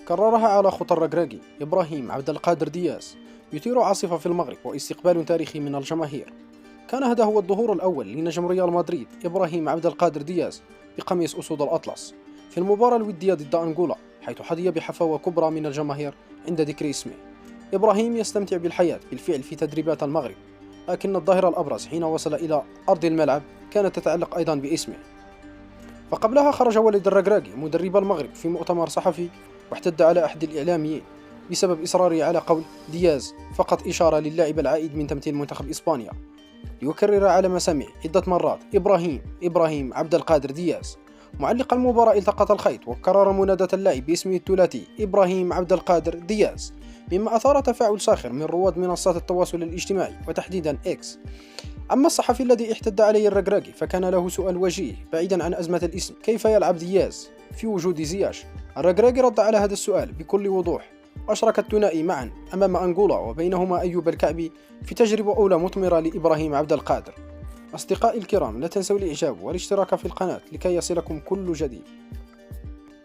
كررها على خطى الركراكي إبراهيم عبد القادر دياز، يثير عاصفة في المغرب واستقبال تاريخي من الجماهير. كان هذا هو الظهور الأول لنجم ريال مدريد إبراهيم عبد القادر دياز بقميص أسود الأطلس في المباراة الودية ضد أنغولا، حيث حظي بحفاوة كبرى من الجماهير عند ذكر اسمه. إبراهيم يستمتع بالحياة بالفعل في تدريبات المغرب، لكن الظاهرة الأبرز حين وصل إلى أرض الملعب كانت تتعلق أيضا باسمه. فقبلها خرج والد الركراكي مدرب المغرب في مؤتمر صحفي واحتد على أحد الإعلاميين بسبب إصراره على قول دياز، فقط إشارة للاعب العائد من تمثيل منتخب إسبانيا، ليكرر على مسامعه عدة مرات إبراهيم عبد القادر دياز. معلق المباراة التقط الخيط وكرر مناداة اللاعب باسمه الثلاثي إبراهيم عبد القادر دياز، مما أثار تفاعل ساخر من رواد منصات التواصل الاجتماعي وتحديدا إكس. أما الصحفي الذي احتد عليه الركراكي فكان له سؤال وجيه بعيدا عن أزمة الاسم: كيف يلعب دياز في وجود زياش؟ الركراكي رد على هذا السؤال بكل وضوح، أشرك الثنائي معا أمام أنغولا وبينهما أيوب الكعبي في تجربة أولى مثمرة لإبراهيم عبد القادر. أصدقائي الكرام، لا تنسوا الإعجاب والاشتراك في القناة لكي يصلكم كل جديد.